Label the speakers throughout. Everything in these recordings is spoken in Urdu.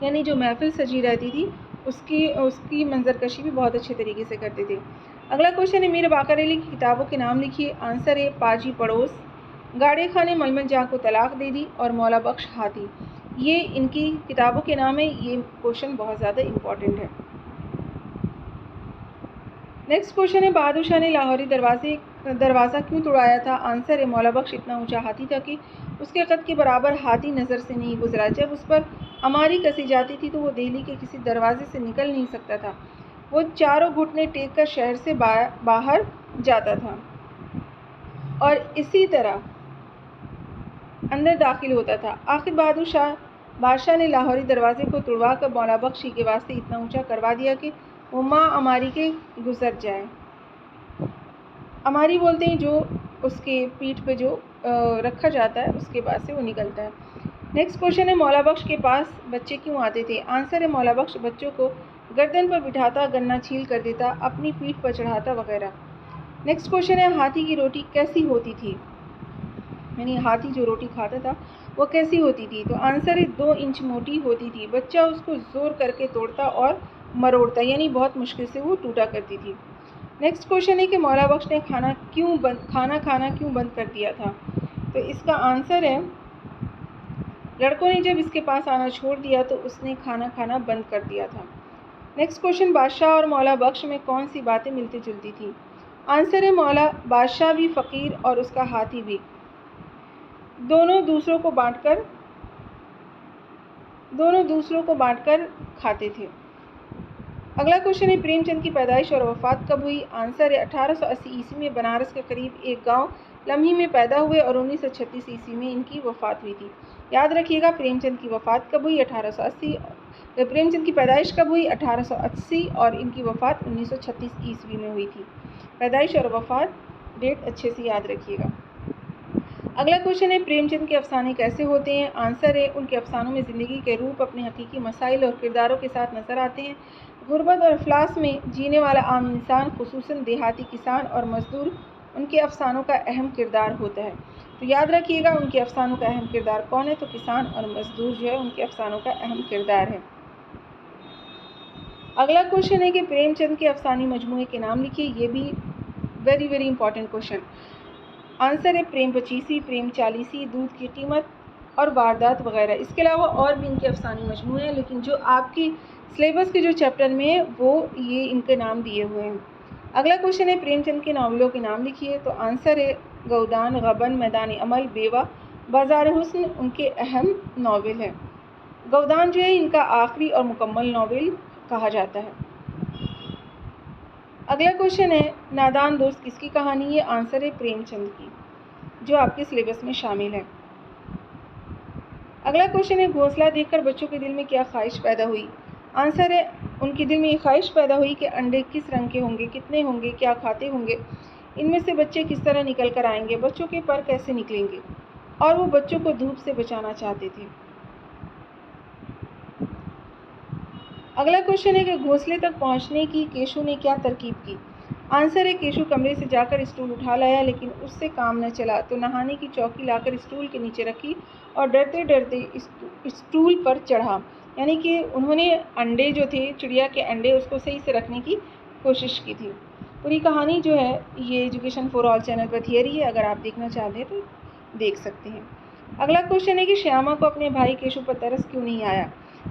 Speaker 1: یعنی جو محفل سجی رہتی تھی اس کی منظر کشی بھی بہت اچھے طریقے سے کرتے تھے۔ اگلا کوشچن ہے میر باقر علی کی کتابوں کے نام لکھیے۔ آنسر ہے پاجی پڑوس، گاڑے خانے ململ جاں کو طلاق دے دی اور مولا بخش ہاتھی۔ یہ ان کی کتابوں کے نام ہیں۔ یہ کوشچن بہت زیادہ امپورٹنٹ ہے۔ نیکسٹ کوشچن ہے بہادر شاہ نے لاہوری دروازہ کیوں توڑایا تھا؟ آنسر ہے مولا بخش اتنا اونچا ہاتھی تھا کہ اس کے قد کے برابر ہاتھی نظر سے نہیں گزرا۔ جب اس پر اماری کسی جاتی تھی تو وہ دہلی کے کسی دروازے سے نکل نہیں سکتا تھا۔ وہ چاروں گھٹنے ٹیک کر شہر سے باہر جاتا تھا اور اسی طرح اندر داخل ہوتا تھا۔ آخر بادشاہ نے لاہوری دروازے کو توڑوا کر مولا بخش کے واسطے اتنا اونچا کروا دیا کہ وہ ماں اماری کے گزر جائے۔ اماری بولتے ہیں جو اس کے پیٹھ پہ جو رکھا جاتا ہے اس کے بعد سے وہ نکلتا ہے۔ نیکسٹ کوشچن ہے مولا بخش کے پاس بچے کیوں آتے تھے؟ آنسر ہے مولا بخش بچوں کو گردن پر بٹھاتا، گنا چھیل کر دیتا، اپنی پیٹھ پر چڑھاتا وغیرہ۔ نیکسٹ کوشچن ہے ہاتھی کی روٹی کیسی ہوتی تھی؟ یعنی ہاتھی جو روٹی کھاتا تھا وہ کیسی ہوتی تھی؟ تو آنسر ہے 2 انچ موٹی ہوتی تھی۔ بچہ اس کو زور کر کے توڑتا اور مروڑتا، یعنی بہت مشکل سے وہ ٹوٹا کرتی تھی۔ نیکسٹ کوشچن ہے کہ مولا بخش نے کھانا کھانا کیوں بند کر دیا تھا؟ تو اس کا آنسر ہے لڑکوں نے جب اس کے پاس آنا چھوڑ دیا تو اس نے کھانا کھانا بند کر دیا تھا۔ نیکسٹ کوشچن بادشاہ اور مولا بخش میں کون سی باتیں ملتی جلتی تھیں؟ آنسر ہے بادشاہ بھی فقیر اور اس کا ہاتھی بھی دونوں دوسروں کو بانٹ کر کھاتے تھے۔ اگلا کوشچن ہے پریم چند کی پیدائش اور وفات کب ہوئی؟ آنسر ہے 1880 عیسوی میں بنارس کے قریب ایک گاؤں لمحی میں پیدا ہوئے اور 1936 عیسوی میں ان کی وفات ہوئی تھی۔ یاد رکھیے گا پریم چند کی وفات کب ہوئی؟ 1880۔ پریم چند کی پیدائش کب ہوئی؟ 1880 اور ان کی وفات 1936 عیسوی میں ہوئی تھی۔ پیدائش اور وفات ڈیٹ اچھے سے یاد رکھیے گا۔ اگلا کوشچن ہے پریم چند کے افسانے کیسے ہوتے ہیں؟ آنسر ہے ان کے افسانوں میں زندگی کے روپ اپنے حقیقی مسائل اور کرداروں کے ساتھ نظر آتے ہیں۔ غربت اور افلاس میں جینے والا عام انسان، خصوصاً دیہاتی کسان اور مزدور، ان کے افسانوں کا اہم کردار ہوتا ہے۔ تو یاد رکھیے گا ان کے افسانوں کا اہم کردار کون ہے؟ تو کسان اور مزدور جو ہے ان کے افسانوں کا اہم کردار ہے۔ اگلا کوشچن ہے کہ پریم چند کے افسانوی مجموعے کے نام لکھیے۔ یہ بھی ویری امپورٹنٹ کوشچن۔ آنسر ہے پریم پچیسی، پریم چالیسی، دودھ کی قیمت اور واردات وغیرہ۔ اس کے علاوہ اور بھی ان کے افسانوی مجموعے ہیں، لیکن جو آپ کی سلیبس کے جو چیپٹر میں ہے وہ یہ ان کے نام دیے ہوئے ہیں۔ اگلا کوشچن ہے پریم چند کے ناولوں کے نام لکھیے۔ تو آنسر ہے گودان، غبن، میدان عمل، بیوہ، بازار حسن ان کے اہم ناول ہیں۔ گودان جو ہے ان کا آخری اور مکمل ناول کہا جاتا ہے۔ اگلا کوشچن ہے نادان دوست کس کی کہانی ہے؟ آنسر ہے پریم چند کی، جو آپ کے سلیبس میں شامل ہے۔ اگلا کوشچن ہے گھونسلہ دیکھ کر بچوں کے دل میں کیا خواہش پیدا ہوئی؟ آنسر ہے ان کے دل میں یہ خواہش پیدا ہوئی کہ انڈے کس رنگ کے ہوں گے، کتنے ہوں گے، کیا کھاتے ہوں گے، ان میں سے بچے کس طرح نکل کر آئیں گے، بچوں کے پر کیسے نکلیں گے، اور وہ بچوں کو دھوپ سے بچانا چاہتے تھے۔ اگلا کوشچن ہے کہ گھونسلے تک پہنچنے کی کیشو نے کیا ترکیب کی؟ آنسر ہے کیشو کمرے سے جا کر اسٹول اٹھا لایا، لیکن اس سے کام نہ چلا تو نہانے کی چوکی لا کر اسٹول کے نیچے رکھی اور ڈرتے ڈرتے اسٹول پر چڑھا۔ یعنی کہ انہوں نے انڈے جو تھے، چڑیا کے انڈے، اس کو صحیح سے رکھنے کی کوشش کی تھی۔ پوری کہانی جو ہے یہ education for all channel per theory ہے، اگر آپ دیکھنا چاہتے ہیں تو دیکھ سکتے ہیں۔ اگلا کوشچن ہے کہ شیاما کو اپنے بھائی کیشو پر ترس کیوں نہیں آیا؟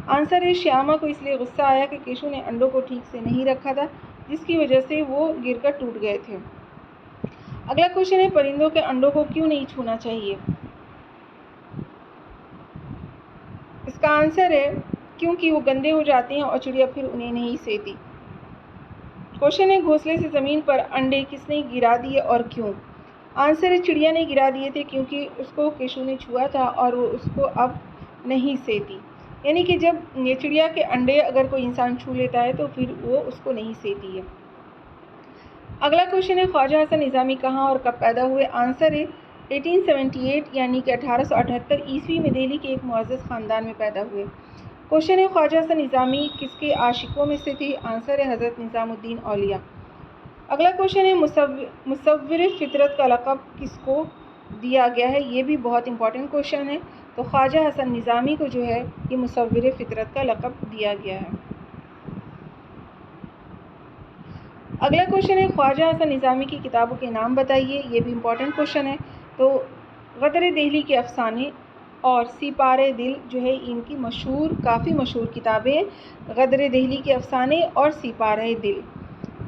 Speaker 1: آنسر ہے شیاما کو اس لیے غصہ آیا کہ کیشو نے انڈوں کو ٹھیک سے نہیں رکھا تھا، جس کی وجہ سے وہ گر کر ٹوٹ گئے تھے۔ اگلا کوشچن ہے پرندوں کے انڈوں کو کیوں نہیں چھونا چاہیے؟ اس کا آنسر ہے کیونکہ وہ گندے ہو جاتے ہیں اور چڑیا پھر انہیں نہیں سیتی۔ کوشچن ہے گھونسلے سے زمین پر انڈے کس نے گرا دیے اور کیوں؟ آنسر ہے چڑیا نے گرا دیے تھے کیونکہ اس کو کیشو نے چھوا تھا اور وہ اس کو اب نہیں سیتی۔ یعنی کہ جب یہ چڑیا کے انڈے اگر کوئی انسان چھو لیتا ہے تو پھر وہ اس کو نہیں سیتی ہے۔ اگلا کوشچن ہے خواجہ حسن نظامی کہاں اور کب پیدا ہوئے؟ آنسر ہے 1878 یعنی کہ 1878 عیسوی میں دہلی کے ایک معزز خاندان میں پیدا ہوئے۔ کوشچن ہے خواجہ حسن نظامی کس کے عاشقوں میں سے تھے؟ آنسر ہے حضرت نظام الدین اولیاء۔ اگلا کوشچن ہے مصور فطرت کا لقب کس کو دیا گیا ہے؟ یہ بھی بہت امپورٹنٹ کوشچن ہے۔ تو خواجہ حسن نظامی کو جو ہے یہ مصور فطرت کا لقب دیا گیا ہے۔ اگلا کوشچن ہے خواجہ حسن نظامی کی کتابوں کے نام بتائیے، یہ بھی امپورٹنٹ کوشچن ہے۔ تو غدر دہلی کے افسانے اور سپارہ دل جو ہے ان کی کافی مشہور کتابیں ہیں، غدر دہلی کے افسانے اور سپارہ دل۔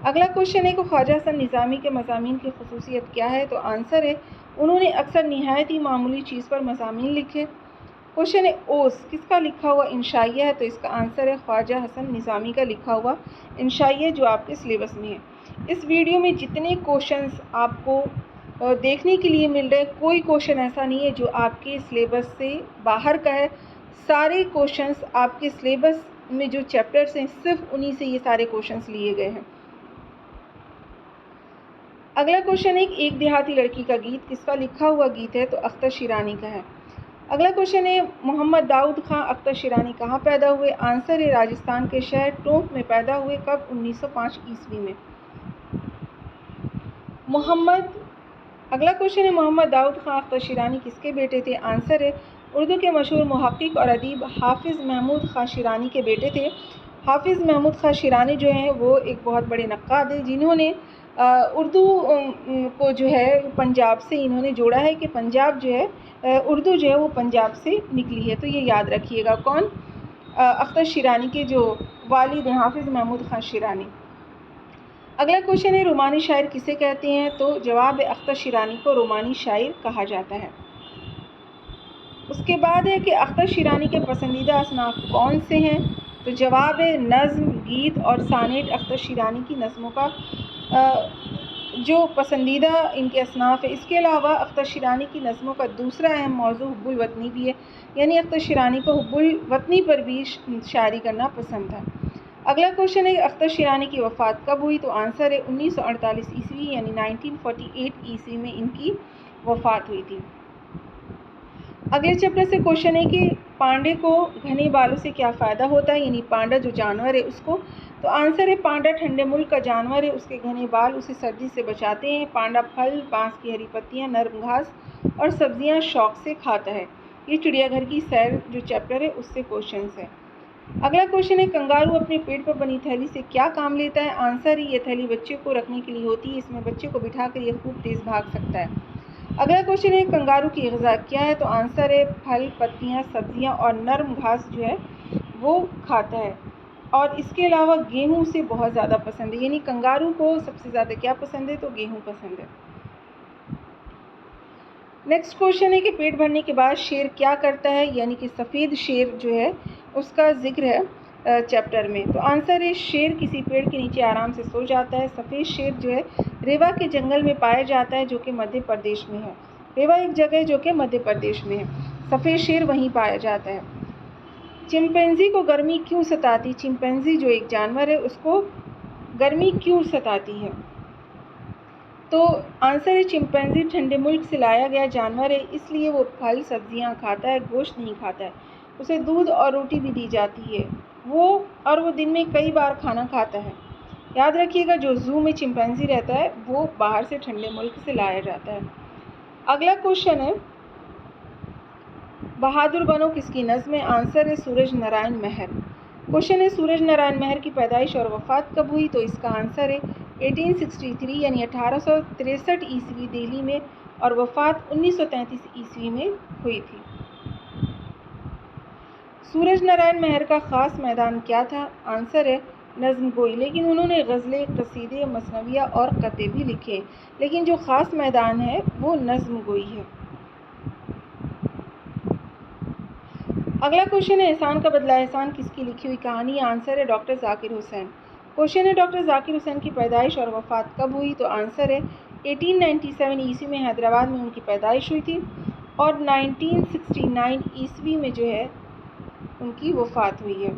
Speaker 1: اگلا کوشچن ہے کہ خواجہ حسن نظامی کے مضامین کی خصوصیت کیا ہے؟ تو آنسر ہے انہوں نے اکثر نہایت ہی معمولی چیز پر مضامین لکھے۔ کوشچن ہے اوس کس کا لکھا ہوا انشائیہ ہے؟ تو اس کا آنسر ہے خواجہ حسن نظامی کا لکھا ہوا انشائیہ جو آپ کے سلیبس میں ہے۔ اس ویڈیو میں جتنے کوشچنز آپ کو دیکھنے کے لیے مل رہے، کوئی کوشچن ایسا نہیں ہے جو آپ کے سلیبس سے باہر کا ہے۔ سارے کوشچنز آپ کے سلیبس میں جو چیپٹرز ہیں صرف انہی سے یہ سارے کوشچنز لیے گئے ہیں۔ اگلا کوشچن ہے ایک دیہاتی لڑکی کا گیت کس کا لکھا ہوا گیت ہے؟ تو اختر شیرانی کا ہے۔ اگلا کوشچن ہے محمد داؤد خان اختر شیرانی کہاں پیدا ہوئے؟ آنسر ہے راجستھان کے شہر ٹونک میں پیدا ہوئے۔ کب؟ 1905 عیسوی میں۔ اگلا کوشچن ہے محمد داؤد خان اختر شیرانی کس کے بیٹے تھے؟ آنسر ہے اردو کے مشہور محقق اور ادیب حافظ محمود خان شیرانی کے بیٹے تھے۔ حافظ محمود خان شیرانی جو ہیں وہ ایک بہت بڑے نقاد ہیں جنہوں نے اردو کو جو ہے پنجاب سے انہوں نے جوڑا ہے کہ پنجاب جو ہے اردو جو ہے وہ پنجاب سے نکلی ہے۔ تو یہ یاد رکھیے گا کون؟ اختر شیرانی کے جو والد ہیں حافظ محمود خان شیرانی۔ اگلا کوشچن ہے رومانی شاعر کسے کہتے ہیں؟ تو جواب ہے اختر شیرانی کو رومانی شاعر کہا جاتا ہے۔ اس کے بعد ہے کہ اختر شیرانی کے پسندیدہ اصناف کون سے ہیں؟ تو جواب ہے نظم، گیت اور سانیٹ اختر شیرانی کی نظموں کا جو پسندیدہ ان کے اصناف ہے۔ اس کے علاوہ اختر شیرانی کی نظموں کا دوسرا اہم موضوع حب الوطنی بھی ہے، یعنی اختر شیرانی کو حب الوطنی پر بھی شاعری کرنا پسند تھا۔ اگلا کوشچن ہے اختر شیرانی کی وفات کب ہوئی؟ تو آنسر ہے 1948 عیسوی یعنی 1948 عیسوی میں ان کی وفات ہوئی تھی۔ اگلے چیپٹر سے کوشچن ہے کہ پانڈے کو گھنے بالوں سے کیا فائدہ ہوتا ہے؟ یعنی پانڈا جو جانور ہے اس کو۔ تو آنسر ہے پانڈا ٹھنڈے ملک کا جانور ہے، اس کے گھنے بال اسے سردی سے بچاتے ہیں۔ پانڈا پھل، بانس کی ہری پتیاں، نرم گھاس اور سبزیاں شوق سے کھاتا ہے۔ یہ چڑیا گھر کی سیر جو چیپٹر ہے اس سے کوشچنس ہے۔ اگلا کوشچن ہے کنگارو اپنے پیٹ پر بنی تھیلی سے کیا کام لیتا ہے؟ آنسر ہے یہ تھیلی بچے کو رکھنے کے لیے ہوتی ہے، اس میں بچے کو بٹھا کر یہ خوب تیز بھاگ سکتا ہے۔ اگلا کوشچن ہے کنگارو کی غذا کیا ہے؟ تو آنسر ہے پھل، پتیاں، سبزیاں اور نرم گھاس جو ہے وہ کھاتا ہے، اور اس کے علاوہ گیہوں سے بہت زیادہ پسند ہے، یعنی کنگارو کو سب سے زیادہ کیا پسند ہے؟ تو گیہوں پسند ہے۔ نیکسٹ کوشچن ہے کہ پیٹ بھرنے کے بعد شیر کیا کرتا ہے؟ یعنی کہ سفید شیر جو ہے اس کا ذکر ہے چیپٹر میں۔ تو آنسر ہے شیر کسی پیڑ کے نیچے آرام سے سو جاتا ہے۔ سفید شیر جو ہے ریوا کے جنگل میں پایا جاتا ہے جو کہ مدھیہ پردیش میں ہے۔ ریوا ایک جگہ ہے جو کہ مدھیہ پردیش میں ہے، سفید شیر وہیں پایا جاتا ہے۔ چمپینزی کو گرمی کیوں ستاتی؟ چمپینزی جو ایک جانور ہے اس کو گرمی کیوں ستاتی ہے؟ تو آنسر ہے چمپینزی ٹھنڈے ملک سے لایا گیا جانور ہے، اس لیے وہ پھل سبزیاں کھاتا ہے، گوشت نہیں کھاتا ہے۔ اسے دودھ اور روٹی بھی دی جاتی ہے، وہ دن میں کئی بار کھانا کھاتا ہے۔ یاد رکھیے گا جو زو میں چمپینزی رہتا ہے وہ باہر سے ٹھنڈے ملک سے لایا جاتا ہے۔ اگلا کوشچن ہے بہادر بنو کس کی نظم ہے؟ آنسر ہے سورج نارائن مہر۔ کوشچن ہے سورج نارائن مہر کی پیدائش اور وفات کب ہوئی؟ تو اس کا آنسر ہے 1863 یعنی 1863 عیسوی دہلی میں، اور وفات 1933 عیسوی میں ہوئی تھی۔ سورج نارائن مہر کا خاص میدان کیا تھا؟ آنسر ہے نظم گوئی، لیکن انہوں نے غزلیں، قصیدے، مثنویہ اور قطعے بھی لکھے، لیکن جو خاص میدان ہے وہ نظم گوئی ہے۔ اگلا کوشچن ہے احسان کا بدلہ احسان کس کی لکھی ہوئی کہانی ہے؟ آنسر ہے ڈاکٹر ذاکر حسین۔ کوشچن ہے ڈاکٹر ذاکر حسین کی پیدائش اور وفات کب ہوئی؟ تو آنسر ہے 1897 عیسوی میں حیدرآباد میں ان کی پیدائش ہوئی تھی، اور 1969 عیسوی میں جو ہے ان کی وفات ہوئی ہے۔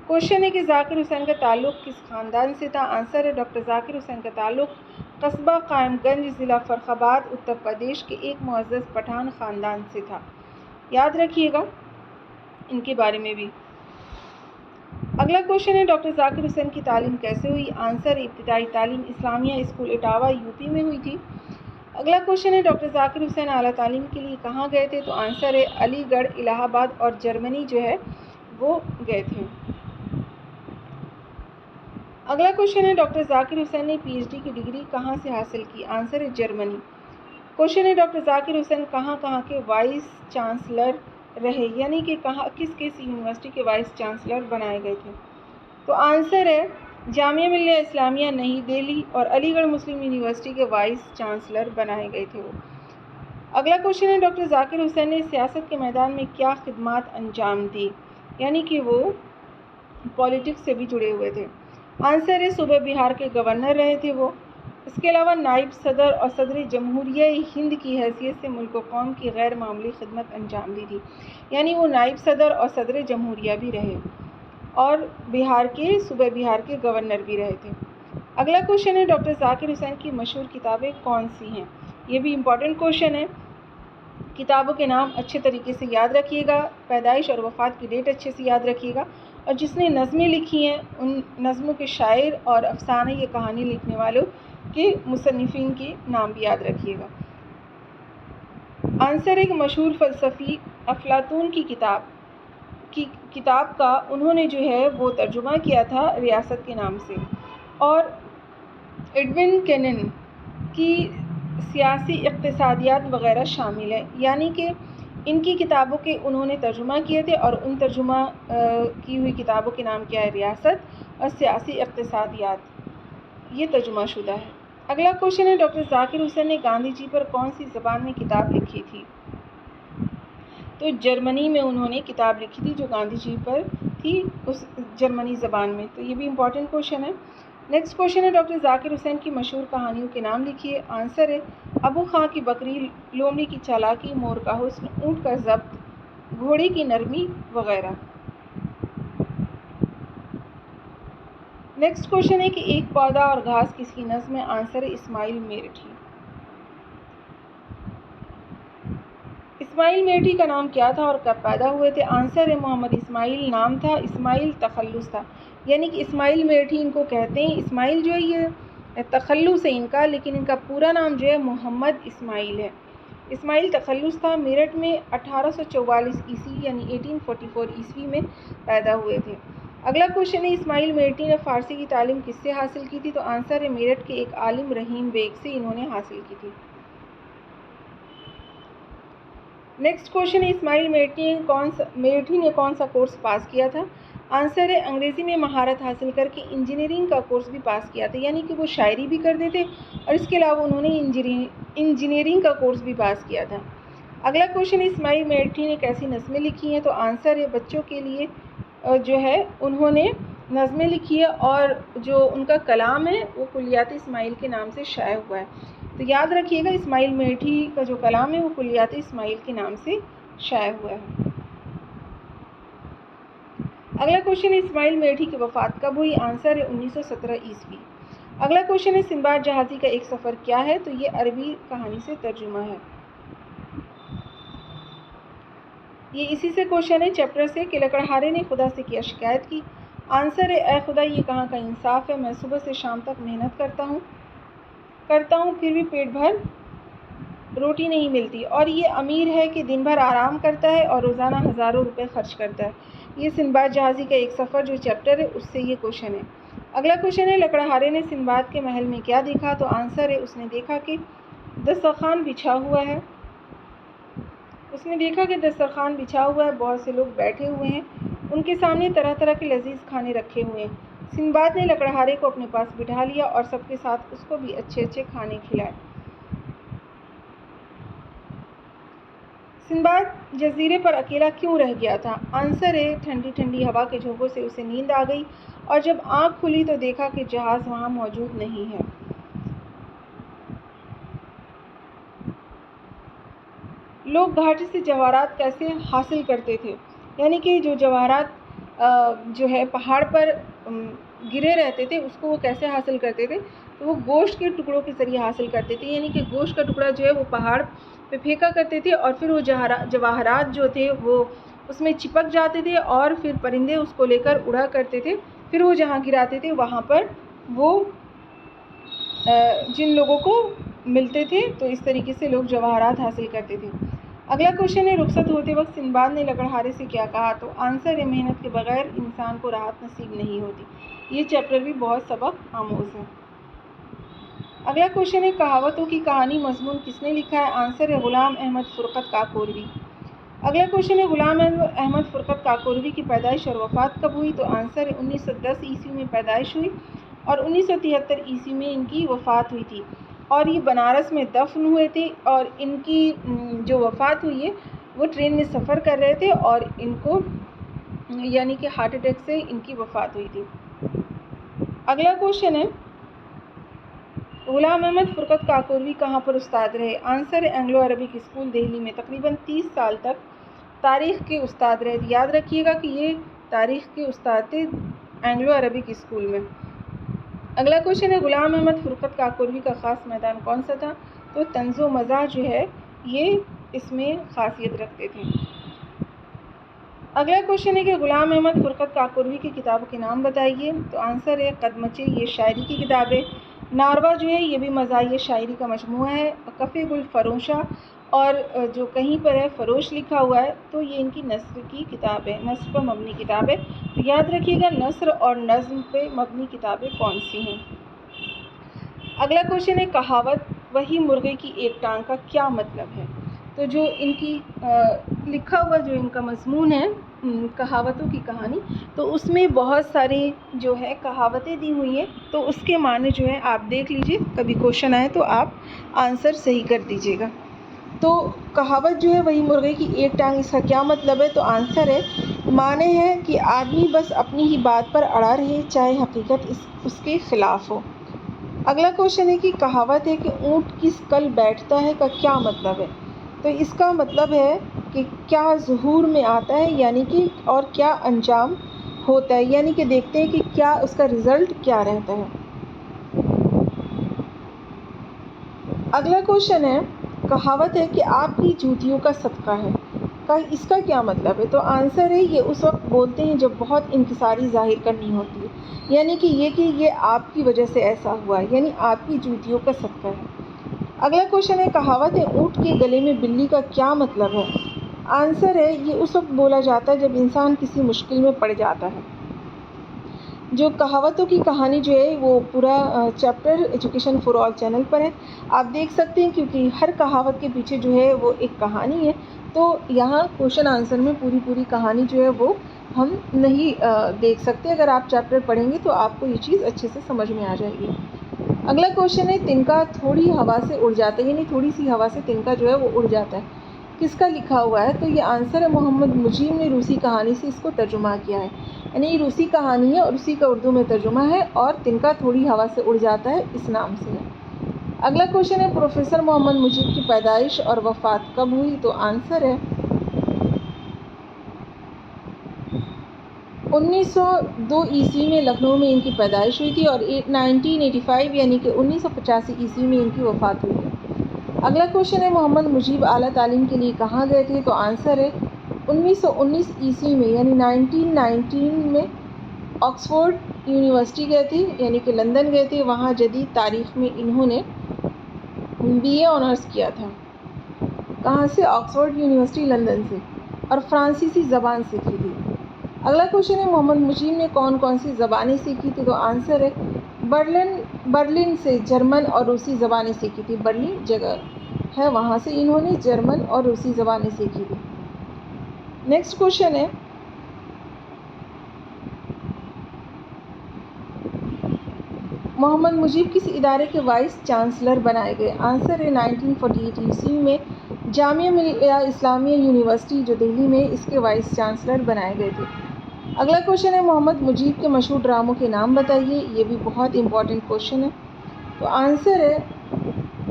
Speaker 1: کوشچن ہے کہ ذاکر حسین کا تعلق کس خاندان سے تھا؟ آنسر ہے ڈاکٹر ذاکر حسین کا تعلق قصبہ قائم گنج ضلع فرخ آباد اتر پردیش کے ایک معزز پٹھان خاندان سے تھا۔ یاد رکھیے گا ان کے بارے میں بھی۔ اگلا کوشچن ہے ڈاکٹر ذاکر حسین کی تعلیم کیسے ہوئی؟ آنسر ابتدائی تعلیم اسلامیہ اسکول اٹاوہ یو پی میں ہوئی تھی۔ اگلا کوشچن ہے ڈاکٹر ذاکر حسین اعلیٰ تعلیم کے لیے کہاں گئے تھے؟ تو آنسر ہے علی گڑھ، الہ آباد اور جرمنی جو ہے وہ گئے تھے۔ اگلا کوشچن ہے ڈاکٹر ذاکر حسین نے پی ایچ ڈی کی ڈگری کہاں سے حاصل کی؟ آنسر ہے جرمنی۔ کوشچن ہے ڈاکٹر ذاکر حسین کہاں کے وائس چانسلر رہے، یعنی کہ کس یونیورسٹی کے وائس چانسلر بنائے گئے تھے؟ تو آنسر ہے جامعہ ملیہ اسلامیہ نئی دہلی اور علی گڑھ مسلم یونیورسٹی کے وائس چانسلر بنائے گئے تھے وہ۔ اگلا کوشچن ہے ڈاکٹر ذاکر حسین نے سیاست کے میدان میں کیا خدمات انجام دی، یعنی کہ وہ پولیٹکس سے بھی جڑے ہوئے تھے۔ آنسر ہے صوبہ بہار کے گورنر رہے تھے وہ۔ اس کے علاوہ نائب صدر اور صدر جمہوریہ ہند کی حیثیت سے ملک و قوم کی غیر معمولی خدمت انجام دی تھی، یعنی وہ نائب صدر اور صدر جمہوریہ بھی رہے اور صوبہ بہار کے گورنر بھی رہے تھے۔ اگلا کوشچن ہے ڈاکٹر ذاکر حسین کی مشہور کتابیں کون سی ہیں؟ یہ بھی امپورٹنٹ کوشچن ہے۔ کتابوں کے نام اچھے طریقے سے یاد رکھیے گا، پیدائش اور وفات کی ڈیٹ اچھے سے یاد رکھیے گا، اور جس نے نظمیں لکھی ہیں ان نظموں کے شاعر اور افسانے یا کہانی لکھنے والوں کے مصنفین کے نام بھی یاد رکھیے گا۔ آنسر ایک مشہور فلسفی افلاطون کی کتاب کا انہوں نے جو ہے وہ ترجمہ کیا تھا ریاست کے نام سے، اور ایڈون کینن کی سیاسی اقتصادیات وغیرہ شامل ہے، یعنی کہ ان کی کتابوں کے انہوں نے ترجمہ کیے تھے، اور ان ترجمہ کی ہوئی کتابوں کے نام کیا ہے؟ ریاست اور سیاسی اقتصادیات، یہ ترجمہ شدہ ہے۔ اگلا کوشچن ہے ڈاکٹر ذاکر حسین نے گاندھی جی پر کون سی زبان میں کتاب لکھی تھی؟ تو جرمنی میں انہوں نے کتاب لکھی تھی جو گاندھی جی پر تھی، اس جرمنی زبان میں، تو یہ بھی امپورٹنٹ کوشچن ہے۔ نیکسٹ کوشچن ہے ڈاکٹر ذاکر حسین کی مشہور کہانیوں کے نام لکھیے۔ آنسر ہے ابو خاں کی بکری، لومڑی کی چالاکی، مور کا حسن، اونٹ کا ضبط، گھوڑے کی نرمی وغیرہ۔ نیکسٹ کوشچن ہے کہ ایک پودا اور گھاس کس کی نظم ہے؟ آنسر ہے اسماعیل میرٹھی۔ اسماعیل میرٹھی کا نام کیا تھا اور کب پیدا ہوئے تھے؟ آنسر ہے محمد اسماعیل نام تھا، اسماعیل تخلص تھا، یعنی کہ اسماعیل میرٹھی ان کو کہتے ہیں۔ اسماعیل جو ہے یہ تخلص ہے ان کا، لیکن ان کا پورا نام جو ہے محمد اسماعیل ہے۔ اسماعیل تخلص تھا، میرٹھ میں 1844 عیسوی یعنی 1844 عیسوی میں پیدا ہوئے تھے۔ اگلا کوشچن ہے اسماعیل میرٹھی نے فارسی کی تعلیم کس سے حاصل کی تھی؟ تو آنسر ہے میرٹھ کے ایک عالم رحیم بیگ سے انہوں نے حاصل کی تھی۔ نیکسٹ کوشچن ہے اسماعیل میرٹھی نے کون سا کورس پاس کیا تھا؟ آنسر ہے انگریزی میں مہارت حاصل کر کے انجینئرنگ کا کورس بھی پاس کیا تھا، یعنی کہ وہ شاعری بھی کرتے تھے اور اس کے علاوہ انہوں نے انجینئرنگ کا کورس بھی پاس کیا تھا۔ اگلا کوشچن ہے اسماعیل میرٹھی نے کیسی نظمیں لکھی ہیں؟ تو آنسر ہے بچوں کے لیے جو ہے انہوں نے نظمیں لکھی ہے، اور جو ان کا کلام ہے وہ کلیات اسماعیل کے نام سے شائع ہوا ہے۔ تو یاد رکھیے گا اسماعیل میرٹھی کا جو کلام ہے وہ کلیات اسماعیل کے نام سے شائع ہوا ہے۔ اگلا کوشچن ہے اسماعیل میرٹھی کی وفات کب ہوئی؟ آنسر ہے 1917 عیسوی۔ اگلا کوشچن ہے سندباد جہازی کا ایک سفر کیا ہے؟ تو یہ عربی کہانی سے ترجمہ ہے۔ یہ اسی سے کوشچن ہے چیپٹر سے کہ لکڑہارے نے خدا سے کیا شکایت کی؟ آنسر ہے اے خدا یہ کہاں کا انصاف ہے، میں صبح سے شام تک محنت کرتا ہوں پھر بھی پیٹ بھر روٹی نہیں ملتی، اور یہ امیر ہے کہ دن بھر آرام کرتا ہے اور روزانہ ہزاروں روپے خرچ کرتا ہے۔ یہ سندباد جہازی کا ایک سفر جو چیپٹر ہے اس سے یہ کوشچن ہے۔ اگلا کوشچن ہے لکڑہارے نے سندباد کے محل میں کیا دیکھا؟ تو آنسر ہے اس نے دیکھا کہ دسترخوان بچھا ہوا ہے، بہت سے لوگ بیٹھے ہوئے ہیں، ان کے سامنے طرح طرح کے لذیذ کھانے رکھے ہوئے ہیں۔ سندباد نے لکڑہارے کو اپنے پاس بٹھا لیا اور سب کے ساتھ اس کو بھی اچھے اچھے کھانے کھلائے۔ سندباد جزیرے پر اکیلا کیوں رہ گیا تھا؟ آنسر ہے ٹھنڈی ٹھنڈی ہوا کے جھونکوں سے اسے نیند آ گئی، اور جب آنکھ کھلی تو دیکھا کہ جہاز وہاں موجود نہیں ہے۔ لوگ گھاٹی سے جواہرات کیسے حاصل کرتے تھے؟ یعنی کہ جو جواہرات جو ہے پہاڑ پر گرے رہتے تھے اس کو وہ کیسے حاصل کرتے تھے؟ تو وہ گوشت کے ٹکڑوں کے ذریعے حاصل کرتے تھے، یعنی کہ گوشت کا ٹکڑا جو ہے وہ پہاڑ پہ پھینکا کرتے تھے، اور پھر وہ جواہرات جو تھے وہ اس میں چپک جاتے تھے، اور پھر پرندے اس کو لے کر اڑا کرتے تھے، پھر وہ جہاں گراتے تھے وہاں پر وہ جن لوگوں کو ملتے تھے، تو اس طریقے سے لوگ جواہرات حاصل کرتے تھے۔ اگلا کوشچن ہے، رخصت ہوتے وقت سندباد نے لکڑہارے سے کیا کہا؟ تو آنسر ہے، محنت کے بغیر انسان کو راحت نصیب نہیں ہوتی۔ یہ چیپٹر بھی بہت سبق آموز ہے۔ اگلا کوشچن ہے، کہاوتوں کی کہانی مضمون کس نے لکھا ہے؟ آنسر ہے، غلام احمد فرقت کاکوروی۔ اگلا کوشچن ہے، غلام احمد فرقت کاکوروی کی پیدائش اور وفات کب ہوئی؟ تو آنسر ہے، 1910 عیسوی میں پیدائش ہوئی اور 1973 عیسوی میں ان کی وفات ہوئی تھی، اور یہ بنارس میں دفن ہوئے تھے، اور ان کی جو وفات ہوئی ہے وہ ٹرین میں سفر کر رہے تھے اور ان کو یعنی کہ ہارٹ اٹیک سے ان کی وفات ہوئی تھی۔ اگلا کوشچن ہے، غلام احمد فرقت کاکوروی کہاں پر استاد رہے؟ آنسر ہے، اینگلو عربک اسکول دہلی میں تقریباً 30 سال تک تاریخ کے استاد رہے۔ یاد رکھیے گا کہ یہ تاریخ کے استاد تھے اینگلو عربک اسکول میں۔ اگلا کوشچن ہے، غلام احمد فرقت کاکوروی کا خاص میدان کون سا تھا؟ تو طنز و مزاح جو ہے یہ اس میں خاصیت رکھتے تھے۔ اگلا کوشچن ہے کہ غلام احمد فرقت کاکوروی کی کتابوں کے نام بتائیے۔ تو آنسر ہے، قدمچے، یہ شاعری کی کتاب ہے۔ ناروا جو ہے یہ بھی مزاحیہ شاعری کا مجموعہ ہے۔ کف گل فروشاں، اور جو کہیں پر ہے فروش لکھا ہوا ہے تو یہ ان کی نثر کی کتاب ہے، نثر پر مبنی کتاب ہے۔ تو یاد رکھیے گا نثر اور نظم پہ مبنی کتابیں کون سی ہیں۔ اگلا کوشچن ہے، کہاوت وہی مرغے کی ایک ٹانگ کا کیا مطلب ہے؟ تو جو ان کی لکھا ہوا جو ان کا مضمون ہے کہاوتوں کی کہانی، تو اس میں بہت ساری جو ہے کہاوتیں دی ہوئی ہیں، تو اس کے معنی جو ہے آپ دیکھ لیجئے، کبھی کوشچن آئے تو آپ آنسر صحیح کر دیجیے گا۔ تو کہاوت جو ہے وہی مرغے کی ایک ٹانگ، اس کا کیا مطلب ہے؟ تو آنسر ہے، معنی ہے کہ آدمی بس اپنی ہی بات پر اڑا رہے چاہے حقیقت اس کے خلاف ہو۔ اگلا کوشچن ہے کہ کہاوت ہے کہ اونٹ کس کل بیٹھتا ہے کا کیا مطلب ہے؟ تو اس کا مطلب ہے کہ کیا ظہور میں آتا ہے، یعنی کہ اور کیا انجام ہوتا ہے، یعنی کہ دیکھتے ہیں کہ کیا اس کا رزلٹ کیا رہتا ہے۔ اگلا کوشچن ہے، کہاوت ہے کہ آپ کی جوتیوں کا صدقہ ہے اس کا کیا مطلب ہے؟ تو آنسر ہے، یہ اس وقت بولتے ہیں جب بہت انکساری ظاہر کرنی ہوتی ہے، یعنی کہ یہ آپ کی وجہ سے ایسا ہوا ہے، یعنی آپ کی جوتیوں کا صدقہ ہے۔ اگلا کوشچن ہے، کہاوت ہے اونٹ کے گلے میں بلی کا کیا مطلب ہے؟ آنسر ہے، یہ اس وقت بولا جاتا ہے جب انسان کسی مشکل میں پڑ جاتا ہے۔ جو کہاوتوں کی کہانی جو ہے وہ پورا chapter education for all channel پر ہے، آپ دیکھ سکتے ہیں، کیونکہ ہر کہاوت کے پیچھے جو ہے وہ ایک کہانی ہے، تو یہاں کوشچن آنسر میں پوری کہانی جو ہے وہ ہم نہیں دیکھ سکتے۔ اگر آپ چیپٹر پڑھیں گے تو آپ کو یہ چیز اچھے سے سمجھ میں آ جائے گی۔ اگلا کوشچن ہے، تنکا تھوڑی ہوا سے اڑ جاتا ہے، یعنی تھوڑی سی ہوا سے تنکا جو ہے وہ اڑ جاتا ہے، کس کا لکھا ہوا ہے؟ تو یہ آنسر ہے، محمد مجیب نے روسی کہانی سے اس کو ترجمہ کیا ہے، یعنی یہ روسی کہانی ہے اور اسی کا اردو میں ترجمہ ہے، اور تنکا تھوڑی ہوا سے اڑ جاتا ہے اس نام سے ہے۔ اگلا کوشچن ہے، پروفیسر محمد مجیب کی پیدائش اور وفات کب ہوئی؟ تو آنسر ہے، 1902 عیسوی میں لکھنؤ میں ان کی پیدائش ہوئی تھی، اور 1985 یعنی کہ 1985 عیسوی میں ان کی وفات ہوئی تھی۔ اگلا کوشچن ہے، محمد مجیب اعلیٰ تعلیم کے لیے کہاں گئے تھے؟ تو آنسر ہے، 1919 عیسوی میں یعنی 1919 میں آکسفورڈ یونیورسٹی گئے تھے، یعنی کہ لندن گئے تھے، وہاں جدید تاریخ میں انہوں نے BA آنرس کیا تھا۔ کہاں سے؟ آکسفورڈ یونیورسٹی لندن سے، اور فرانسیسی زبان سیکھی تھی۔ اگلا کوشچن ہے، محمد مجیب نے کون کون سی زبانیں سیکھی تھی؟ تو آنسر ہے، برلن سے جرمن اور روسی زبانیں سیکھی تھی، برلن جگہ ہے وہاں سے انہوں نے جرمن اور روسی زبانیں سیکھی تھی۔ نیکسٹ کوشچن ہے، محمد مجیب کس ادارے کے وائس چانسلر بنائے گئے؟ آنسر ہے، 1948 عیسوی میں جامعہ ملیہ اسلامیہ یونیورسٹی جو دہلی میں اس کے وائس چانسلر بنائے گئے تھے۔ اگلا کوشچن ہے، محمد مجیب کے مشہور ڈراموں کے نام بتائیے، یہ بھی بہت امپورٹنٹ کوشچن ہے۔ تو آنسر ہے،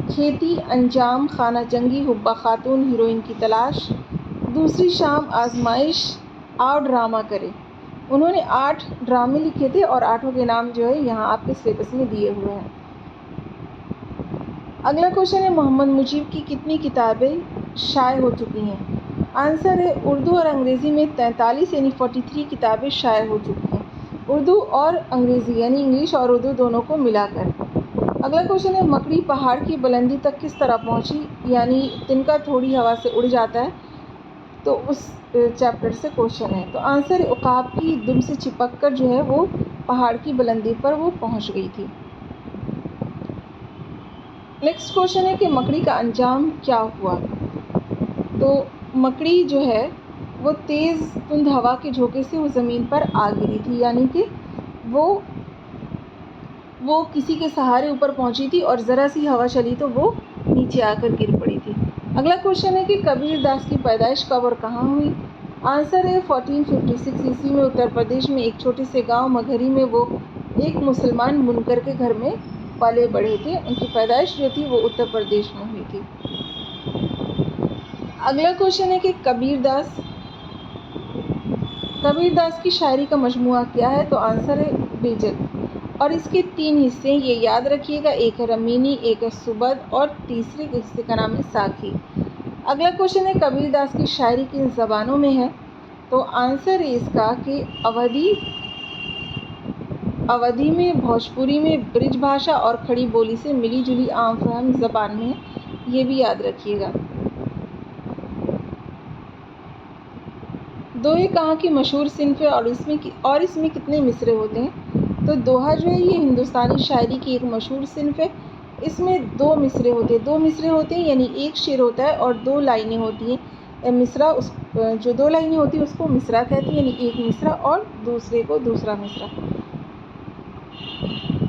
Speaker 1: کھیتی، انجام، خانہ جنگی، حبہ خاتون، ہیروئن کی تلاش، دوسری شام، آزمائش، آؤ ڈرامہ کرے۔ انہوں نے 8 ڈرامے لکھے تھے، اور 8 کے نام جو ہے یہاں آپ کے سلیبس میں دیے ہوئے ہیں۔ اگلا کوشچن ہے، محمد مجیب کی کتنی کتابیں شائع ہو چکی ہیں؟ آنسر ہے، اردو اور انگریزی میں 43 یعنی 43 کتابیں شائع ہو چکی ہیں، اردو اور انگریزی یعنی انگلش اور اردو دونوں کو ملا کر۔ اگلا کوشچن ہے مکڑی پہاڑ کی بلندی تک کس طرح پہنچی، یعنی تنکا تھوڑی ہوا سے اڑ جاتا ہے تو اس چیپٹر سے کوشچن ہے. تو آنسر ہے عقاب کی دم سے چپک کر جو ہے وہ پہاڑ کی بلندی پر وہ پہنچ گئی تھی. نیکسٹ کوشچن ہے کہ مکڑی کا انجام کیا ہوا. تو مکڑی جو ہے وہ تیز تند ہوا کے جھونکے سے وہ زمین پر آ گری تھی، یعنی کہ وہ کسی کے سہارے اوپر پہنچی تھی اور ذرا سی ہوا چلی تو وہ نیچے آ کر گر پڑی تھی. اگلا کوشچن ہے کہ کبیر داس کی پیدائش کب اور کہاں ہوئی. آنسر ہے 1456 عیسوی میں اتر پردیش میں ایک چھوٹے سے گاؤں مگہری میں وہ ایک مسلمان بنکر کے گھر میں پلے بڑھے تھے. ان کی پیدائش جو تھی وہ اتر پردیش میں ہوئی تھی. اگلا کوشچن ہے کہ کبیر داس کی شاعری کا مجموعہ کیا ہے. تو آنسر ہے بیجل، اور اس کے 3 حصے یہ یاد رکھیے گا، ایک ہے رمینی، ایک ہے سبد اور تیسرے حصے کا نام ہے ساکھی. اگلا کوشچن ہے کبیر داس کی شاعری کن زبانوں میں ہے. تو آنسر ہے اس کا کہ اودھی میں، بھوجپوری میں، برج بھاشا اور کھڑی بولی سے ملی جلی عام فہم زبان میں ہے، یہ بھی یاد رکھیے گا. دوہے کہاں کی مشہور صنف ہے اور اس میں کتنے مصرے ہوتے ہیں. تو دوہا جو ہے یہ ہندوستانی شاعری کی ایک مشہور صنف ہے. اس میں 2 مصرے ہوتے ہیں، یعنی ایک شعر ہوتا ہے اور 2 لائنیں ہوتی ہیں. مصرع جو 2 لائنیں ہوتی ہیں اس کو مصرع کہتے ہیں، یعنی ایک مصرع اور دوسرے کو دوسرا مصرع.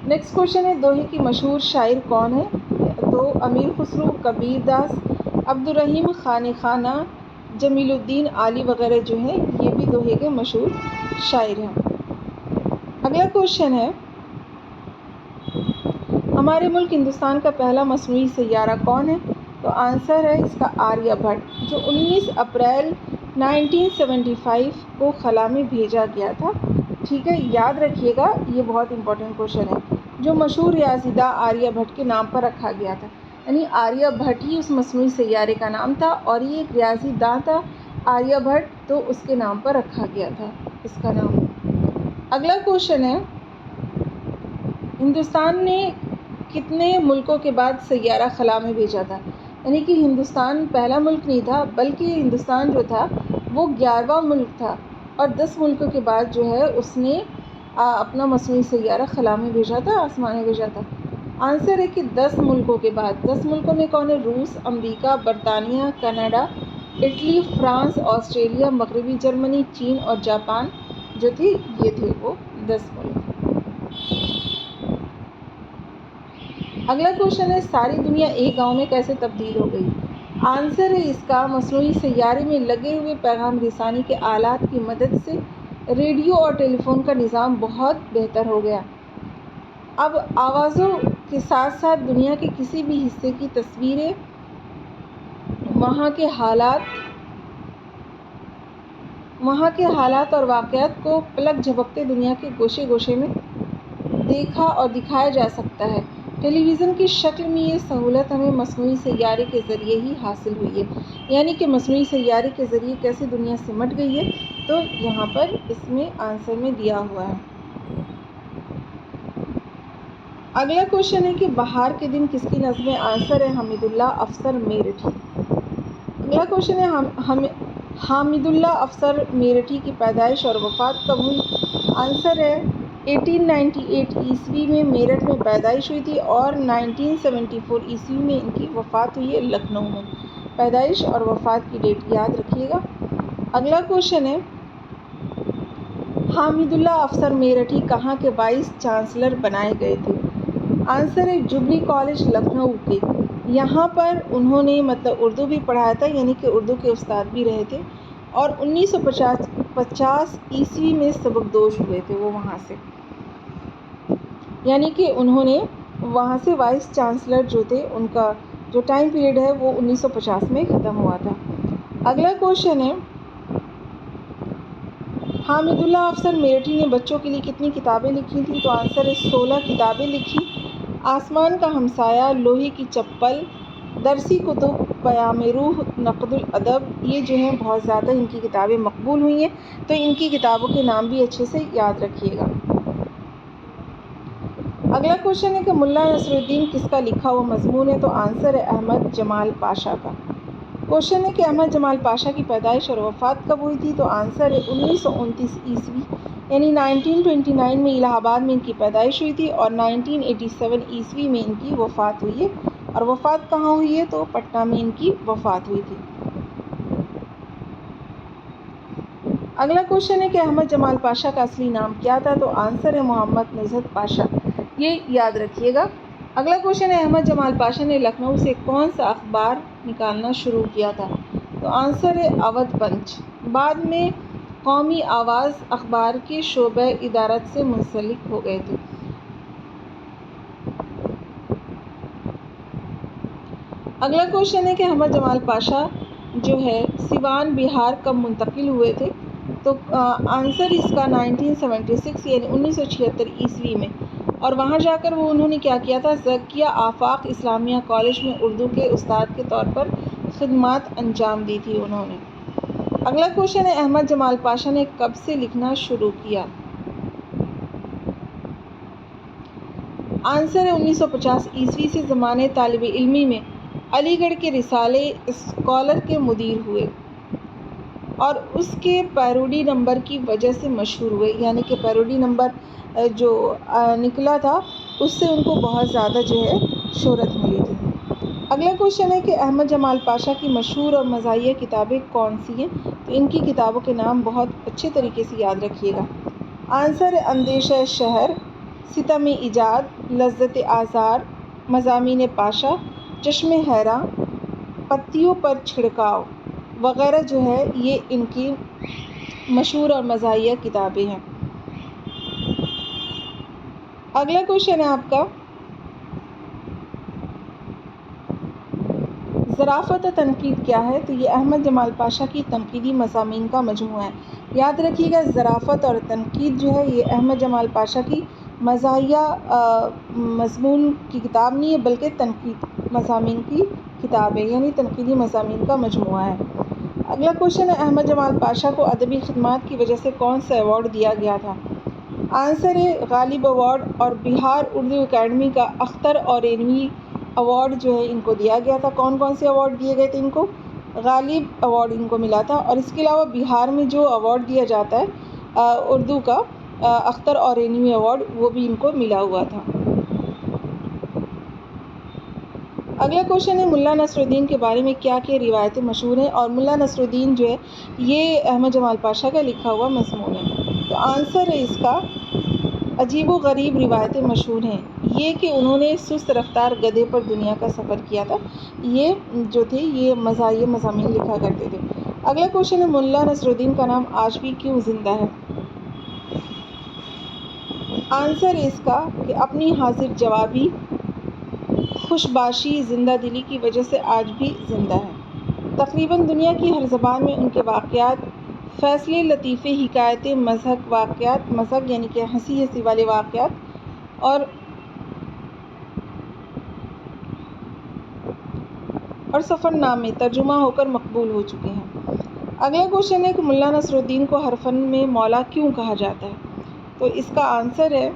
Speaker 1: نیکسٹ کوشچن ہے دوہے کی مشہور شاعر کون ہے. تو امیر خسرو، کبیر داس، عبدالرحیم خانِ خانہ، جمیل الدین عالی وغیرہ جو ہیں یہ بھی دوہے کے مشہور شاعر ہیں. اگلا کوشچن ہے ہمارے ملک ہندوستان کا پہلا مصنوعی سیارہ کون ہے. تو آنسر ہے اس کا آریہ بھٹ، جو 19 اپریل 1975 کو خلا میں بھیجا گیا تھا. ٹھیک ہے، یاد رکھیے گا، یہ بہت امپورٹنٹ کوشچن ہے. جو مشہور ریاضی داں آریہ بھٹ کے نام پر رکھا گیا تھا، یعنی آریہ بھٹ ہی اس مصنوعی سیارے کا نام تھا اور یہ ایک ریاضی داں تھا آریہ بھٹ، تو اس کے نام پر رکھا گیا تھا اس کا نام. اگلا کوشچن ہے ہندوستان نے کتنے ملکوں کے بعد سیارہ خلا میں بھیجا تھا. یعنی کہ ہندوستان پہلا ملک نہیں تھا، بلکہ ہندوستان جو تھا وہ 11واں ملک تھا اور 10 ملکوں کے بعد جو ہے اس نے اپنا مصنوعی سیارہ خلا میں بھیجا تھا، آسمان میں بھیجا تھا. آنسر ہے کہ 10 ملکوں کے بعد. 10 ملکوں میں کون ہے؟ روس، امریکہ، برطانیہ، کینیڈا، اٹلی، فرانس، آسٹریلیا، مغربی جرمنی، چین اور جاپان جو تھی، یہ تھے وہ 10 ملک. اگلا کوشچن ہے ساری دنیا ایک گاؤں میں کیسے تبدیل ہو گئی. آنسر ہے اس کا مصنوعی سیارے میں لگے ہوئے پیغام رسانی کے آلات کی مدد سے ریڈیو اور ٹیلی فون کا نظام بہت بہتر ہو گیا. اب آوازوں کے ساتھ ساتھ دنیا کے کسی بھی حصے کی تصویریں، وہاں کے حالات اور واقعات کو پلک جھپکتے دنیا کے گوشے گوشے میں دیکھا اور دکھایا جا سکتا ہے. ٹیلی ویژن کی شکل میں یہ سہولت ہمیں مصنوعی سیارے کے ذریعے ہی حاصل ہوئی ہے. یعنی کہ مصنوعی سیارے کے ذریعے کیسے دنیا سمٹ گئی ہے، تو یہاں پر اس میں آنسر میں دیا ہوا ہے. اگلا کوشچن ہے کہ بہار کے دن کس کی نظم ہے. آنسر ہے حامد اللہ افسر میرٹھی. اگلا کوشچن ہے حامد اللہ افسر میرٹھی کی پیدائش اور وفات کب ہوئی. آنسر ہے 1898 عیسوی میں میرٹھ میں پیدائش ہوئی تھی اور 1974 عیسوی میں ان کی وفات ہوئی ہے لکھنؤ میں. پیدائش اور وفات کی ڈیٹ یاد رکھیے گا. اگلا کوشچن ہے حامد اللہ افسر میرٹھی کہاں کے وائس چانسلر بنائے گئے تھے. آنسر ہے جوبلی کالج لکھنؤ کے. یہاں پر انہوں نے اردو بھی پڑھایا تھا، یعنی کہ اردو کے استاد بھی رہے تھے اور 1950 عیسوی میں سبکدوش ہوئے تھے وہ وہاں سے. یعنی کہ انہوں نے وہاں سے وائس چانسلر جو تھے ان کا جو ٹائم پیریڈ ہے وہ 1950 میں ختم ہوا تھا. اگلا کوشچن ہے حامد اللہ افسر میرٹھی نے بچوں کے لیے کتنی کتابیں لکھی تھیں. تو آنسر ہے 16 کتابیں لکھی. آسمان کا ہمسایہ، لوہے کی چپل، درسی کتب، پیام روح، نقد الادب، یہ جو ہیں بہت زیادہ ان کی کتابیں مقبول ہوئی ہیں، تو ان کی کتابوں کے نام بھی اچھے سے یاد رکھیے گا. اگلا کوشچن ہے کہ ملا نصر الدین کس کا لکھا ہوا مضمون ہے؟ تو آنسر ہے احمد جمال پاشا کا۔ کوشچن ہے کہ احمد جمال پاشا کی پیدائش اور وفات کب ہوئی تھی؟ تو آنسر ہے 1929 عیسوی، یعنی 1929 میں الہ آباد میں ان کی پیدائش ہوئی تھی اور 1987 عیسوی میں ان کی وفات ہوئی ہے۔ اور وفات کہاں ہوئی ہے؟ تو پٹنہ میں ان کی وفات ہوئی تھی۔ اگلا کوشچن ہے کہ احمد جمال پاشا کا اصلی نام کیا تھا؟ تو آنسر ہے محمد نزہت پاشا، یہ یاد رکھیے گا۔ اگلا کوشچن ہے احمد جمال پاشا نے لکھنؤ سے کون سا اخبار نکالنا شروع کیا تھا؟ تو آنسر ہے اودھ پنچ۔ بعد میں قومی آواز اخبار کے شعبہ ادارت سے منسلک ہو گئے تھے۔ اگلا کوشچن ہے کہ احمد جمال پاشا جو ہے سیوان بہار کب منتقل ہوئے تھے؟ تو آنسر اس کا 1976 یعنی 1976 عیسوی میں، اور وہاں جا کر انہوں نے کیا کیا تھا؟ زکیہ آفاق اسلامیہ کالج میں اردو کے استاد کے طور پر خدمات انجام دی تھی انہوں نے۔ اگلا کوشچن ہے احمد جمال پاشا نے کب سے لکھنا شروع کیا؟ آنسر ہے 1950 عیسوی سے زمانے طالب علمی میں علی گڑھ کے رسالے اسکالر کے مدیر ہوئے اور اس کے پیروڈی نمبر کی وجہ سے مشہور ہوئے، یعنی کہ پیروڈی نمبر جو نکلا تھا اس سے ان کو بہت زیادہ جو ہے شہرت ملی تھی۔ اگلا کوشچن ہے کہ احمد جمال پاشا کی مشہور اور مزاحیہ کتابیں کون سی ہیں؟ تو ان کی کتابوں کے نام بہت اچھے طریقے سے یاد رکھیے گا۔ آنسر ہے اندیشہ شہر، ستم ایجاد، لذت آزار، مضامین پاشا، چشم حیراں، پتیوں پر چھڑکاؤ وغیرہ جو ہے یہ ان کی مشہور اور مزاحیہ کتابیں ہیں۔ اگلا کوشچن ہے آپ کا ظرافت و تنقید کیا ہے؟ تو یہ احمد جمال پاشا کی تنقیدی مضامین کا مجموعہ ہے۔ یاد رکھیے گا ظرافت اور تنقید جو ہے یہ احمد جمال پاشا کی مزاحیہ مضمون کی کتاب نہیں ہے بلکہ تنقید مضامین کی کتاب ہے، یعنی تنقیدی مضامین کا مجموعہ ہے۔ اگلا کوشچن ہے احمد جمال پاشا کو ادبی خدمات کی وجہ سے کون سا ایوارڈ دیا گیا تھا؟ آنسر ہے غالب ایوارڈ اور بہار اردو اکیڈمی کا اختر اورینوی ایوارڈ جو ہے ان کو دیا گیا تھا۔ کون کون سے ایوارڈ دیے گئے تھے ان کو؟ غالب ایوارڈ ان کو ملا تھا، اور اس کے علاوہ بہار میں جو ایوارڈ دیا جاتا ہے اردو کا اختر اورینوی ایوارڈ، وہ بھی ان کو ملا ہوا تھا۔ اگلا کوشچن ہے ملا نصر الدین کے بارے میں کیا کیا روایتیں مشہور ہیں؟ اور ملا نصر الدین جو ہے یہ احمد جمال پاشا کا لکھا ہوا مضمون ہے۔ تو آنسر ہے اس کا عجیب و غریب روایتیں مشہور ہیں، یہ کہ انہوں نے سست رفتار گدھے پر دنیا کا سفر کیا تھا، یہ جو تھے یہ مزاحیہ مضامین لکھا کرتے تھے۔ اگلا کوشچن ہے ملا نصر الدین کا نام آج بھی کیوں زندہ ہے؟ آنسر ہے اس کا کہ اپنی حاضر جوابی، خوش باشی، زندہ دلی کی وجہ سے آج بھی زندہ ہے۔ تقریباً دنیا کی ہر زبان میں ان کے واقعات، فیصلے، لطیفے، حکایتیں، مضحک واقعات، مضحک یعنی کہ ہنسی ہنسی والے واقعات اور سفر نامے ترجمہ ہو کر مقبول ہو چکے ہیں۔ اگلا کوشچن ہے کہ ملا نصر الدین کو ہر فن میں مولا کیوں کہا جاتا ہے؟ تو اس کا آنسر ہے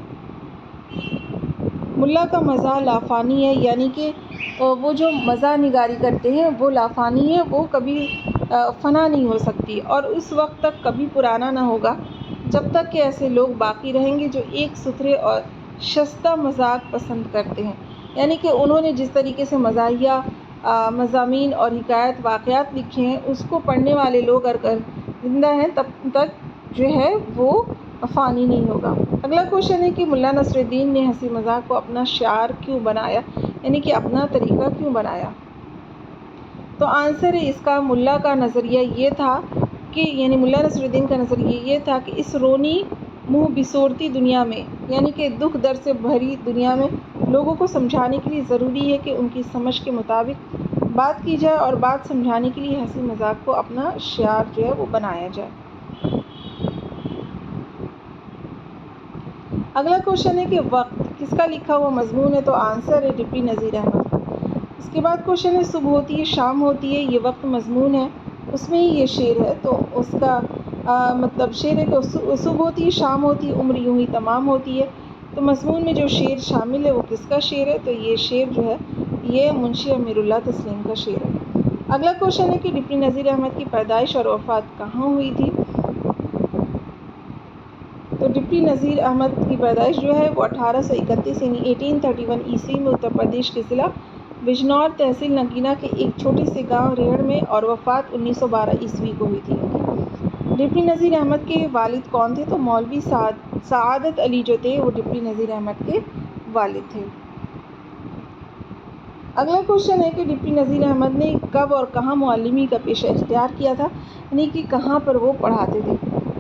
Speaker 1: ملا کا مزاح لافانی ہے، یعنی کہ وہ جو مزاح نگاری کرتے ہیں وہ لافانی ہے، وہ کبھی فنا نہیں ہو سکتی اور اس وقت تک کبھی پرانا نہ ہوگا جب تک کہ ایسے لوگ باقی رہیں گے جو ایک ستھرے اور شستہ مذاق پسند کرتے ہیں۔ یعنی کہ انہوں نے جس طریقے سے مزاحیہ مضامین اور حکایت واقعات لکھے ہیں اس کو پڑھنے والے لوگ اگر زندہ ہیں تب تک جو ہے وہ فانی نہیں ہوگا۔ اگلا کوشچن ہے کہ ملا نصر الدین نے ہنسی مذاق کو اپنا شعار کیوں بنایا، یعنی کہ اپنا طریقہ کیوں بنایا؟ تو آنسر ہے اس کا ملا کا نظریہ یہ تھا کہ یعنی ملا نصر الدین کا نظریہ یہ تھا کہ اس رونی منہ بسورتی دنیا میں، یعنی کہ دکھ درد سے بھری دنیا میں لوگوں کو سمجھانے کے لیے ضروری ہے کہ ان کی سمجھ کے مطابق بات کی جائے اور بات سمجھانے کے لیے ہنسی مذاق کو اپنا شعار جو ہے وہ بنایا جائے۔ اگلا کوشچن ہے کہ وقت کس کا لکھا ہوا مضمون ہے؟ تو آنسر ہے ڈپٹی نذیر احمد کا۔ اس کے بعد کوشچن ہے صبح ہوتی ہے شام ہوتی ہے، یہ وقت مضمون ہے، اس میں ہی یہ شعر ہے، تو اس کا مطلب شعر ہے کہ صبح ہوتی ہے شام ہوتی ہے، عمر یوں ہی تمام ہوتی ہے، تو مضمون میں جو شعر شامل ہے وہ کس کا شعر ہے؟ تو یہ شعر جو ہے یہ منشی امیر اللہ تسلیم کا شعر ہے۔ اگلا کوشچن ہے کہ ڈپٹی نذیر احمد کی پیدائش اور وفات کہاں ہوئی تھی؟ تو ڈپٹی نذیر احمد کی پیدائش جو ہے وہ 1831 یعنی 1831 عیسوی میں اتر پردیش کے ضلع بجنور تحصیل نگینہ کے ایک چھوٹے سے گاؤں ریڑھ میں، اور وفات 1912 عیسوی کو ہوئی تھی۔ ڈپٹی نذیر احمد کے والد کون تھے؟ تو مولوی سعادت علی جو تھے وہ ڈپٹی نذیر احمد کے والد تھے۔ اگلا کوشچن ہے کہ ڈپٹی نذیر احمد نے کب اور کہاں معلمی کا پیشہ اختیار کیا تھا، یعنی کہ کہاں پر وہ پڑھاتے تھے؟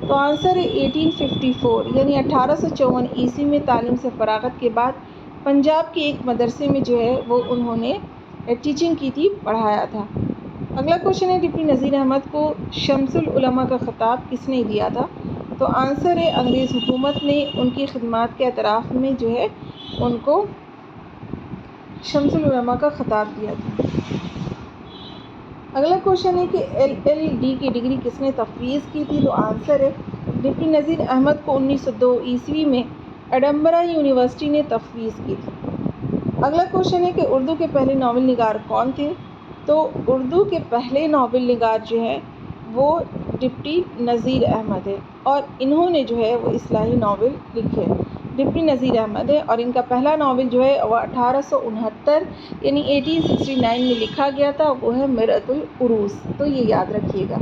Speaker 1: تو آنسر ہے 1854 یعنی 1854 عیسوی میں تعلیم سے فراغت کے بعد پنجاب کے ایک مدرسے میں جو ہے وہ انہوں نے ٹیچنگ کی تھی، پڑھایا تھا۔ اگلا کوشچن ہے ڈپٹی نذیر احمد کو شمس العلماء کا خطاب کس نے دیا تھا؟ تو آنسر ہے انگریز حکومت نے ان کی خدمات کے اعتراف میں جو ہے ان کو شمس العلماء کا خطاب دیا تھا۔ اگلا کوشچن ہے کہ LLD کی ڈگری کس نے تفویض کی تھی؟ تو آنسر ہے ڈپٹی نذیر احمد کو 1902 عیسوی میں ایڈنبرا یونیورسٹی نے تفویض کی تھی۔ اگلا کوشچن ہے کہ اردو کے پہلے ناول نگار کون تھے؟ تو اردو کے پہلے ناول نگار جو ہیں وہ ڈپٹی نذیر احمد ہے، اور انہوں نے جو ہے وہ اصلاحی ناول لکھے۔ ڈپٹی نذیر احمد ہے اور ان کا پہلا ناول جو ہے وہ 1869 یعنی 1869 میں لکھا گیا تھا، وہ ہے مرأۃ العروس، تو یہ یاد رکھیے گا۔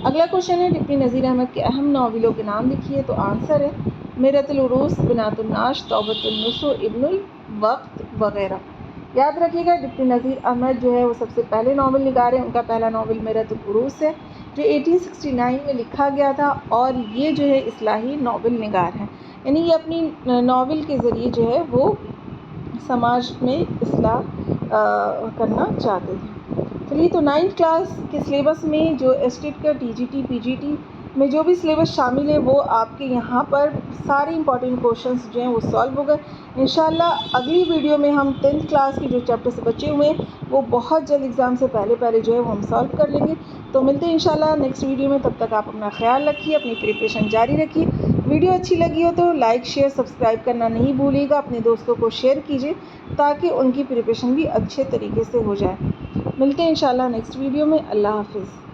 Speaker 1: اگلا کوشچن ہے ڈپٹی نذیر احمد کے اہم ناولوں کے نام لکھیے، تو آنسر ہے مرأۃ العروس، بنات الناس، توبۃ النصح، ابن الوقت وغیرہ۔ یاد رکھیے گا ڈپٹی نذیر احمد جو ہے وہ سب سے پہلے ناول نگار ہیں۔ ان کا پہلا ناول مرأۃ العروس ہے جو 1869 میں لکھا گیا تھا، اور یہ جو ہے اصلاحی ناول نگار ہیں، یعنی یہ اپنی ناول کے ذریعے جو ہے وہ سماج میں اصلاح کرنا چاہتے تھے۔ چلیے، تو 9th کلاس کے سلیبس میں جو اسٹیٹ کا TGT PGT میں جو بھی سلیبس شامل ہے وہ آپ کے یہاں پر سارے امپورٹنٹ کوشچنس جو ہیں وہ سالو ہو گئے۔ انشاءاللہ اگلی ویڈیو میں ہم 10th کلاس کے جو چیپٹر سے بچے ہوئے ہیں وہ بہت جلد ایگزام سے پہلے جو ہے وہ ہم سالو کر لیں گے۔ تو ملتے ہیں انشاءاللہ نیکسٹ ویڈیو میں، تب تک آپ اپنا خیال رکھیے، اپنی پریپریشن جاری رکھیے۔ ویڈیو اچھی لگی ہو تو لائک شیئر سبسکرائب کرنا نہیں بھولیے گا، اپنے دوستوں کو شیئر کیجیے تاکہ ان کی پریپریشن بھی اچھے طریقے سے ہو جائے۔ ملتے ہیں انشاءاللہ نیکسٹ ویڈیو میں۔ اللہ حافظ۔